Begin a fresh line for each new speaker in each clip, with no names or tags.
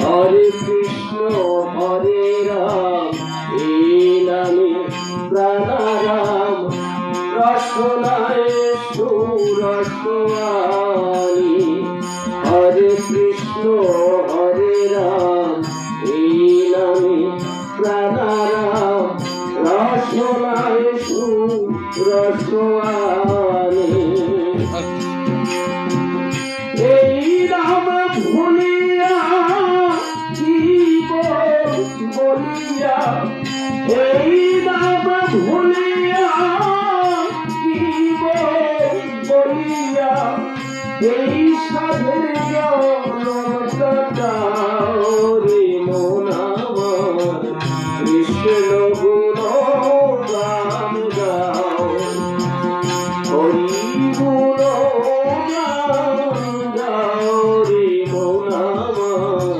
হরে কৃষ্ণ হরে রাম এই নামে প্রাণারাম রসনায় সুরসোয়ানি। হরে কৃষ্ণ হরে রাম এই নামে প্রাণারাম রসনায় সুরসোয়ানি। এই নাম ভুলিয়া বলিয়া, এই নাম ভুলিয়া কি বলিয়া, এই সাধের রে মন আমার কৃষ্ণ গুণ গান গাও। হরি গুণ গান গাও রে মন আমার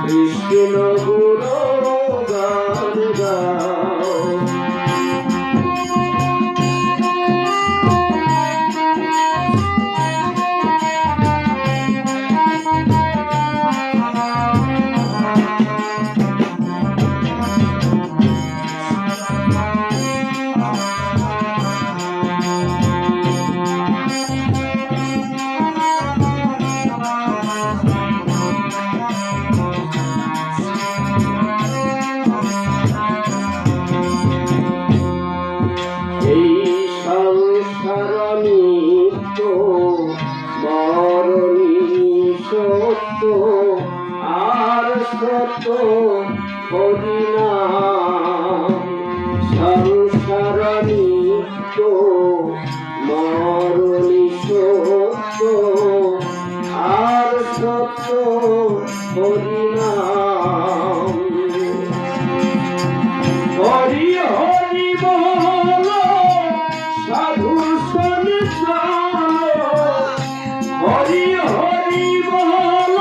কৃষ্ণ গুণ গান গাও। এই সংসার নিত্য মরণী সত্য, আর সত্য হরিনাম। সংসার নিত্য মরণী সত্য, আর সত্য হরিনাম। হরি হরি বল সাধু সঞ্চাল, হরি হরি বল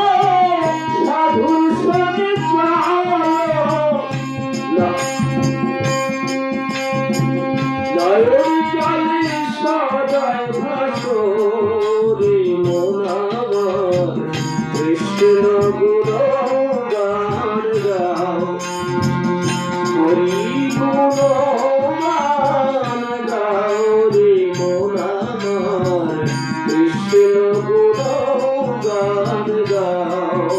সাধু সঞ্চাল। নয়ন জলে সদয় ভাসরে মন আমার কৃষ্ণ গুণ গান গাও। হরি গুণ গান গাও রে মন আমার কৃষ্ণ গুণ গান গাও।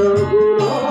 গুণ